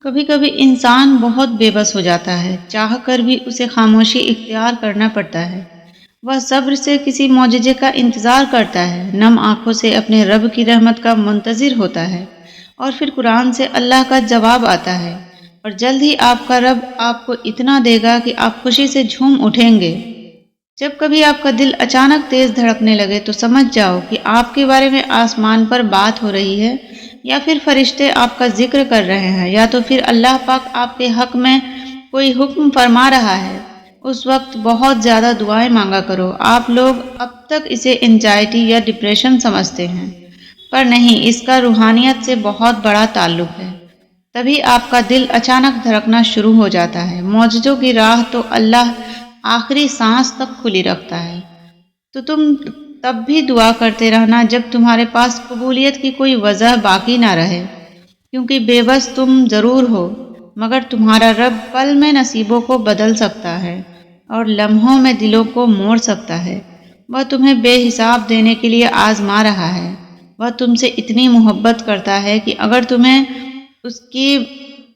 کبھی کبھی انسان بہت بے بس ہو جاتا ہے، چاہ کر بھی اسے خاموشی اختیار کرنا پڑتا ہے۔ وہ صبر سے کسی معجزے کا انتظار کرتا ہے، نم آنکھوں سے اپنے رب کی رحمت کا منتظر ہوتا ہے، اور پھر قرآن سے اللہ کا جواب آتا ہے، اور جلد ہی آپ کا رب آپ کو اتنا دے گا کہ آپ خوشی سے جھوم اٹھیں گے۔ جب کبھی آپ کا دل اچانک تیز دھڑکنے لگے تو سمجھ جاؤ کہ آپ کے بارے میں آسمان پر بات ہو رہی ہے، یا پھر فرشتے آپ کا ذکر کر رہے ہیں، یا تو پھر اللہ پاک آپ کے حق میں کوئی حکم فرما رہا ہے۔ اس وقت بہت زیادہ دعائیں مانگا کرو۔ آپ لوگ اب تک اسے انزائٹی یا ڈپریشن سمجھتے ہیں، پر نہیں، اس کا روحانیت سے بہت بڑا تعلق ہے۔ تبھی آپ کا دل اچانک دھڑکنا شروع ہو جاتا ہے۔ معجزوں کی راہ تو اللہ آخری سانس تک کھلی رکھتا ہے، تو تم تب بھی دعا کرتے رہنا جب تمہارے پاس قبولیت کی کوئی وجہ باقی نہ رہے، کیونکہ بے بس تم ضرور ہو، مگر تمہارا رب پل میں نصیبوں کو بدل سکتا ہے اور لمحوں میں دلوں کو موڑ سکتا ہے۔ وہ تمہیں بے حساب دینے کے لیے آزما رہا ہے۔ وہ تم سے اتنی محبت کرتا ہے کہ اگر تمہیں اس کی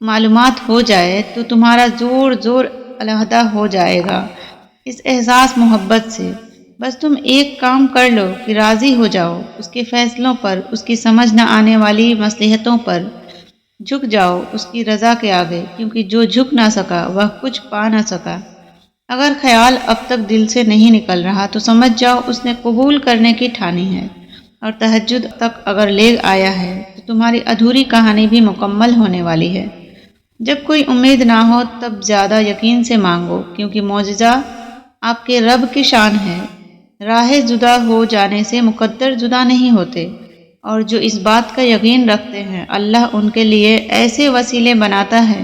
معلومات ہو جائے تو تمہارا زور زور علیحدہ ہو جائے گا اس احساس محبت سے۔ بس تم ایک کام کر لو کہ راضی ہو جاؤ اس کے فیصلوں پر، اس کی سمجھ نہ آنے والی مصلحتوں پر جھک جاؤ اس کی رضا کے آگے، کیونکہ جو جھک نہ سکا وہ کچھ پا نہ سکا۔ اگر خیال اب تک دل سے نہیں نکل رہا تو سمجھ جاؤ اس نے قبول کرنے کی ٹھانی ہے، اور تہجد تک اگر لے آیا ہے تو تمہاری ادھوری کہانی بھی مکمل ہونے والی ہے۔ جب کوئی امید نہ ہو تب زیادہ یقین سے مانگو، کیونکہ معجزہ آپ کے رب کی شان ہے۔ راہ جدا ہو جانے سے مقدر جدا نہیں ہوتے، اور جو اس بات کا یقین رکھتے ہیں اللہ ان کے لیے ایسے وسیلے بناتا ہے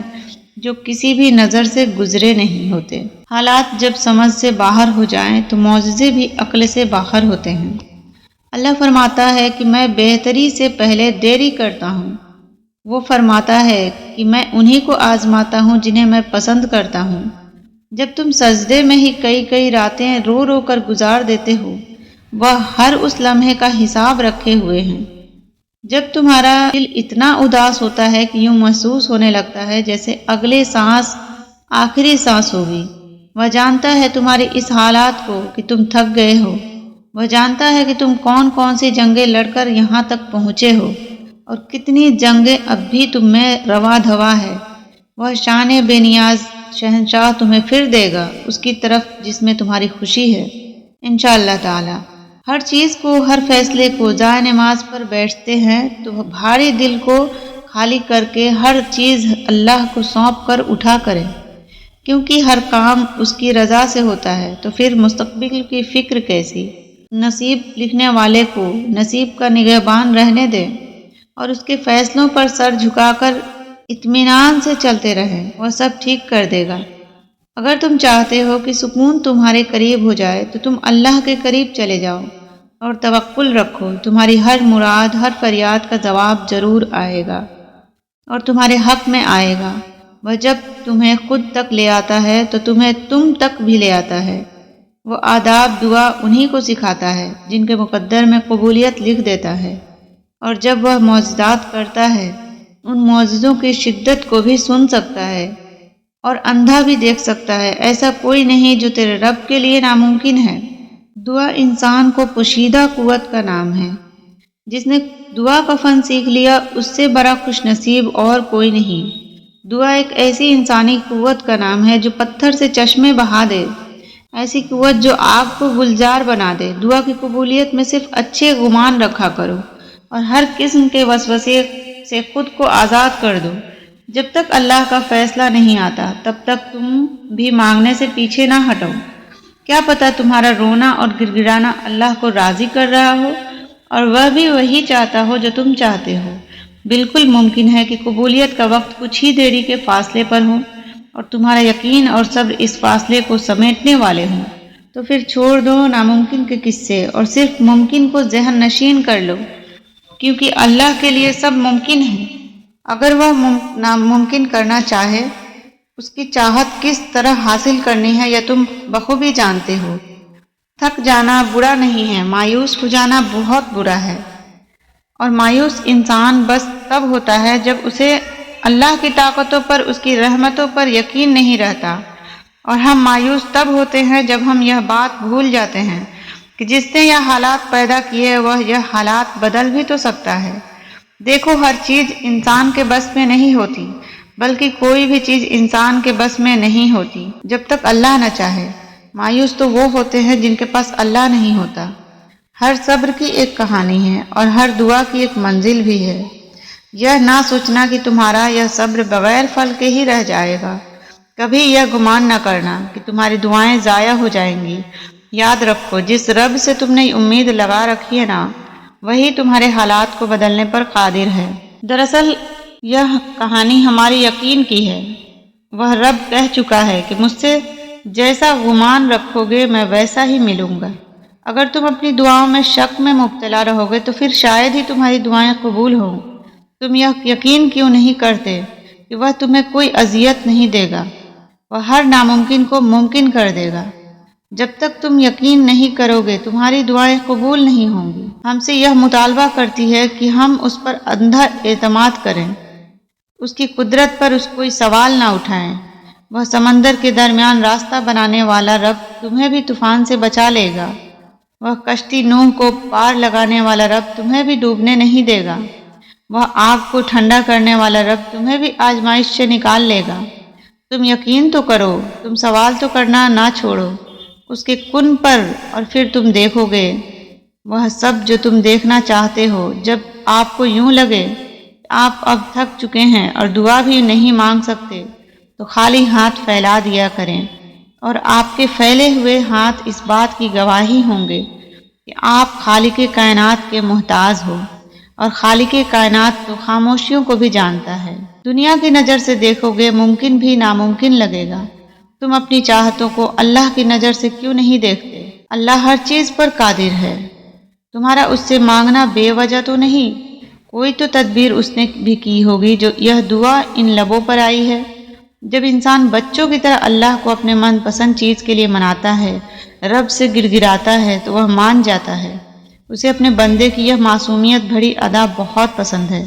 جو کسی بھی نظر سے گزرے نہیں ہوتے۔ حالات جب سمجھ سے باہر ہو جائیں تو معجزے بھی عقل سے باہر ہوتے ہیں۔ اللہ فرماتا ہے کہ میں بہتری سے پہلے دیری کرتا ہوں۔ وہ فرماتا ہے کہ میں انہی کو آزماتا ہوں جنہیں میں پسند کرتا ہوں۔ جب تم سجدے میں ہی کئی کئی راتیں رو رو کر گزار دیتے ہو، وہ ہر اس لمحے کا حساب رکھے ہوئے ہیں۔ جب تمہارا دل اتنا اداس ہوتا ہے کہ یوں محسوس ہونے لگتا ہے جیسے اگلے سانس آخری سانس ہوگی، وہ جانتا ہے تمہاری اس حالات کو کہ تم تھک گئے ہو۔ وہ جانتا ہے کہ تم کون کون سی جنگیں لڑ کر یہاں تک پہنچے ہو، اور کتنی جنگیں اب بھی تم میں رواں دھواں ہے۔ وہ شان بے نیاز شہنشاہ تمہیں پھر دے گا اس کی طرف جس میں تمہاری خوشی ہے، انشاءاللہ تعالی۔ ہر چیز کو، ہر فیصلے کو جائے نماز پر بیٹھتے ہیں تو بھاری دل کو خالی کر کے ہر چیز اللہ کو سونپ کر اٹھا کریں، کیونکہ ہر کام اس کی رضا سے ہوتا ہے، تو پھر مستقبل کی فکر کیسی۔ نصیب لکھنے والے کو نصیب کا نگہبان رہنے دیں اور اس کے فیصلوں پر سر جھکا کر اطمینان سے چلتے رہیں، وہ سب ٹھیک کر دے گا۔ اگر تم چاہتے ہو کہ سکون تمہارے قریب ہو جائے تو تم اللہ کے قریب چلے جاؤ اور توکل رکھو، تمہاری ہر مراد، ہر فریاد کا جواب ضرور آئے گا اور تمہارے حق میں آئے گا۔ وہ جب تمہیں خود تک لے آتا ہے تو تمہیں تم تک بھی لے آتا ہے۔ وہ آداب دعا انہی کو سکھاتا ہے جن کے مقدر میں قبولیت لکھ دیتا ہے، اور جب وہ معجزات کرتا ہے ان معجزوں کی شدت کو بھی سن سکتا ہے اور اندھا بھی دیکھ سکتا ہے۔ ایسا کوئی نہیں جو تیرے رب کے لیے ناممکن ہے۔ دعا انسان کو پوشیدہ قوت کا نام ہے۔ جس نے دعا کا فن سیکھ لیا اس سے بڑا خوش نصیب اور کوئی نہیں۔ دعا ایک ایسی انسانی قوت کا نام ہے جو پتھر سے چشمے بہا دے، ایسی قوت جو آگ کو گلزار بنا دے۔ دعا کی قبولیت میں صرف اچھے گمان رکھا کرو اور ہر قسم کے وسوسے سے خود کو آزاد کر دو۔ جب تک اللہ کا فیصلہ نہیں آتا تب تک تم بھی مانگنے سے پیچھے نہ ہٹو۔ کیا پتہ تمہارا رونا اور گڑ گڑانا اللہ کو راضی کر رہا ہو اور وہ بھی وہی چاہتا ہو جو تم چاہتے ہو۔ بالکل ممکن ہے کہ قبولیت کا وقت کچھ ہی دیری کے فاصلے پر ہو اور تمہارا یقین اور صبر اس فاصلے کو سمیٹنے والے ہوں۔ تو پھر چھوڑ دو ناممکن کے قصے اور صرف ممکن کو ذہن نشین کر لو، کیونکہ اللہ کے لیے سب ممکن ہے۔ اگر وہ ناممکن کرنا چاہے، اس کی چاہت کس طرح حاصل کرنی ہے یہ تم بخوبی جانتے ہو۔ تھک جانا برا نہیں ہے، مایوس ہو جانا بہت برا ہے، اور مایوس انسان بس تب ہوتا ہے جب اسے اللہ کی طاقتوں پر، اس کی رحمتوں پر یقین نہیں رہتا، اور ہم مایوس تب ہوتے ہیں جب ہم یہ بات بھول جاتے ہیں کہ جس نے یہ حالات پیدا کیے وہ یہ حالات بدل بھی تو سکتا ہے۔ دیکھو، ہر چیز انسان کے بس میں نہیں ہوتی، بلکہ کوئی بھی چیز انسان کے بس میں نہیں ہوتی جب تک اللہ نہ چاہے۔ مایوس تو وہ ہوتے ہیں جن کے پاس اللہ نہیں ہوتا۔ ہر صبر کی ایک کہانی ہے اور ہر دعا کی ایک منزل بھی ہے۔ یہ نہ سوچنا کہ تمہارا یہ صبر بغیر پھل کے ہی رہ جائے گا۔ کبھی یہ گمان نہ کرنا کہ تمہاری دعائیں ضائع ہو جائیں گی۔ یاد رکھو، جس رب سے تم نے امید لگا رکھی ہے نا، وہی تمہارے حالات کو بدلنے پر قادر ہے۔ دراصل یہ کہانی ہماری یقین کی ہے۔ وہ رب کہہ چکا ہے کہ مجھ سے جیسا گمان رکھو گے میں ویسا ہی ملوں گا۔ اگر تم اپنی دعاؤں میں شک میں مبتلا رہو گے تو پھر شاید ہی تمہاری دعائیں قبول ہوں۔ تم یہ یقین کیوں نہیں کرتے کہ وہ تمہیں کوئی اذیت نہیں دے گا؟ وہ ہر ناممکن کو ممکن کر دے گا۔ جب تک تم یقین نہیں کرو گے تمہاری دعائیں قبول نہیں ہوں گی۔ ہم سے یہ مطالبہ کرتی ہے کہ ہم اس پر اندھا اعتماد کریں، اس کی قدرت پر کوئی سوال نہ اٹھائیں۔ وہ سمندر کے درمیان راستہ بنانے والا رب تمہیں بھی طوفان سے بچا لے گا۔ وہ کشتی نوح کو پار لگانے والا رب تمہیں بھی ڈوبنے نہیں دے گا۔ وہ آگ کو ٹھنڈا کرنے والا رب تمہیں بھی آزمائش سے نکال لے گا۔ تم یقین تو کرو، تم سوال تو کرنا نہ چھوڑو اس کے کن پر، اور پھر تم دیکھو گے وہ سب جو تم دیکھنا چاہتے ہو۔ جب آپ کو یوں لگے کہ آپ اب تھک چکے ہیں اور دعا بھی نہیں مانگ سکتے تو خالی ہاتھ پھیلا دیا کریں، اور آپ کے پھیلے ہوئے ہاتھ اس بات کی گواہی ہوں گے کہ آپ خالق کائنات کے محتاج ہو، اور خالق کائنات تو خاموشیوں کو بھی جانتا ہے۔ دنیا کی نظر سے دیکھو گے ممکن بھی ناممکن لگے گا۔ تم اپنی چاہتوں کو اللہ کی نظر سے کیوں نہیں دیکھتے؟ اللہ ہر چیز پر قادر ہے۔ تمہارا اس سے مانگنا بے وجہ تو نہیں، کوئی تو تدبیر اس نے بھی کی ہوگی جو یہ دعا ان لبوں پر آئی ہے۔ جب انسان بچوں کی طرح اللہ کو اپنے من پسند چیز کے لیے مناتا ہے، رب سے گڑ گڑاتا ہے، تو وہ مان جاتا ہے۔ اسے اپنے بندے کی یہ معصومیت بھری ادا بہت پسند ہے۔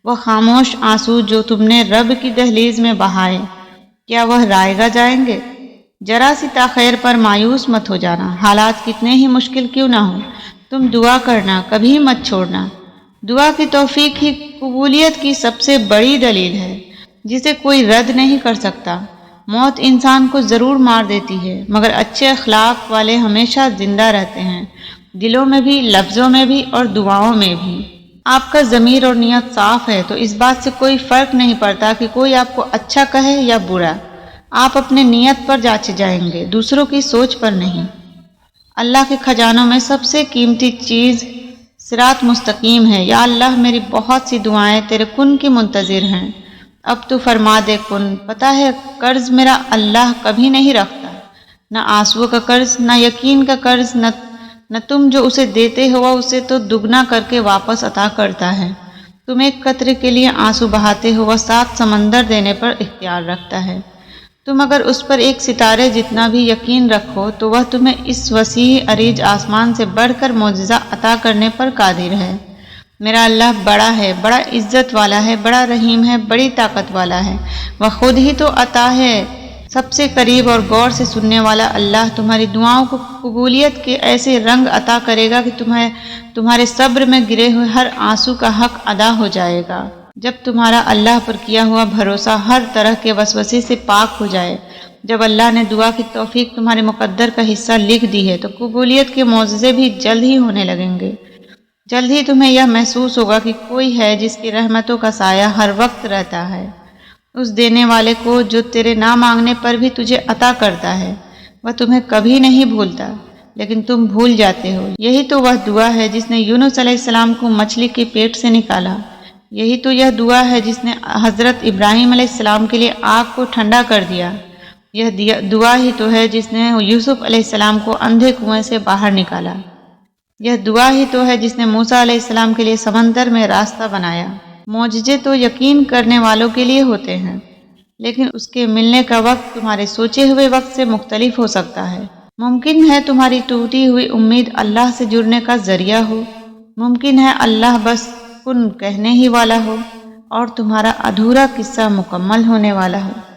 وہ خاموش آنسو جو تم نے رب کی دہلیز میں بہائے، کیا وہ رائگاں جائیں گے؟ ذرا سی تاخیر پر مایوس مت ہو جانا، حالات کتنے ہی مشکل کیوں نہ ہوں۔ تم دعا کرنا، کبھی مت چھوڑنا۔ دعا کی توفیق ہی قبولیت کی سب سے بڑی دلیل ہے، جسے کوئی رد نہیں کر سکتا۔ موت انسان کو ضرور مار دیتی ہے، مگر اچھے اخلاق والے ہمیشہ زندہ رہتے ہیں، دلوں میں بھی، لفظوں میں بھی، اور دعاؤں میں بھی۔ آپ کا ضمیر اور نیت صاف ہے تو اس بات سے کوئی فرق نہیں پڑتا کہ کوئی آپ کو اچھا کہے یا برا۔ آپ اپنے نیت پر جانچے جائیں گے، دوسروں کی سوچ پر نہیں۔ اللہ کے خزانوں میں سب سے قیمتی چیز صراط مستقیم ہے۔ یا اللہ، میری بہت سی دعائیں تیرے کن کی منتظر ہیں، اب تو فرما دے کن۔ پتہ ہے قرض میرا اللہ کبھی نہیں رکھتا، نہ آنسو کا قرض، نہ یقین کا قرض، نہ تم جو اسے دیتے ہو اسے تو دگنا کر کے واپس عطا کرتا ہے۔ تم ایک قطرے کے لیے آنسو بہاتے ہو، وہ 7 سمندر دینے پر اختیار رکھتا ہے۔ تم اگر اس پر ایک ستارے جتنا بھی یقین رکھو تو وہ تمہیں اس وسیع عریض آسمان سے بڑھ کر معجزہ عطا کرنے پر قادر ہے۔ میرا اللہ بڑا ہے، بڑا عزت والا ہے، بڑا رحیم ہے، بڑی طاقت والا ہے، وہ خود ہی تو عطا ہے، سب سے قریب اور غور سے سننے والا اللہ تمہاری دعاؤں کو قبولیت کے ایسے رنگ عطا کرے گا کہ تمہارے صبر میں گرے ہوئے ہر آنسو کا حق ادا ہو جائے گا۔ جب تمہارا اللہ پر کیا ہوا بھروسہ ہر طرح کے وسوسے سے پاک ہو جائے، جب اللہ نے دعا کی توفیق تمہارے مقدر کا حصہ لکھ دی ہے، تو قبولیت کے معجزے بھی جلد ہی ہونے لگیں گے۔ جلد ہی تمہیں یہ محسوس ہوگا کہ کوئی ہے جس کی رحمتوں کا سایہ ہر وقت رہتا ہے، اس دینے والے کو جو تیرے نہ مانگنے پر بھی تجھے عطا کرتا ہے۔ وہ تمہیں کبھی نہیں بھولتا، لیکن تم بھول جاتے ہو۔ یہی تو وہ دعا ہے جس نے یونس علیہ السلام کو مچھلی کے پیٹ سے نکالا۔ یہی تو یہ دعا ہے جس نے حضرت ابراہیم علیہ السلام کے لیے آگ کو ٹھنڈا کر دیا۔ یہ دعا ہی تو ہے جس نے یوسف علیہ السلام کو اندھے کنویں سے باہر نکالا۔ یہ دعا ہی تو ہے جس نے موسیٰ علیہ السلام کے لیے سمندر میں راستہ بنایا۔ معجزے تو یقین کرنے والوں کے لیے ہوتے ہیں، لیکن اس کے ملنے کا وقت تمہارے سوچے ہوئے وقت سے مختلف ہو سکتا ہے۔ ممکن ہے تمہاری ٹوٹی ہوئی امید اللہ سے جڑنے کا ذریعہ ہو، ممکن ہے اللہ بس کن کہنے ہی والا ہو، اور تمہارا ادھورا قصہ مکمل ہونے والا ہو۔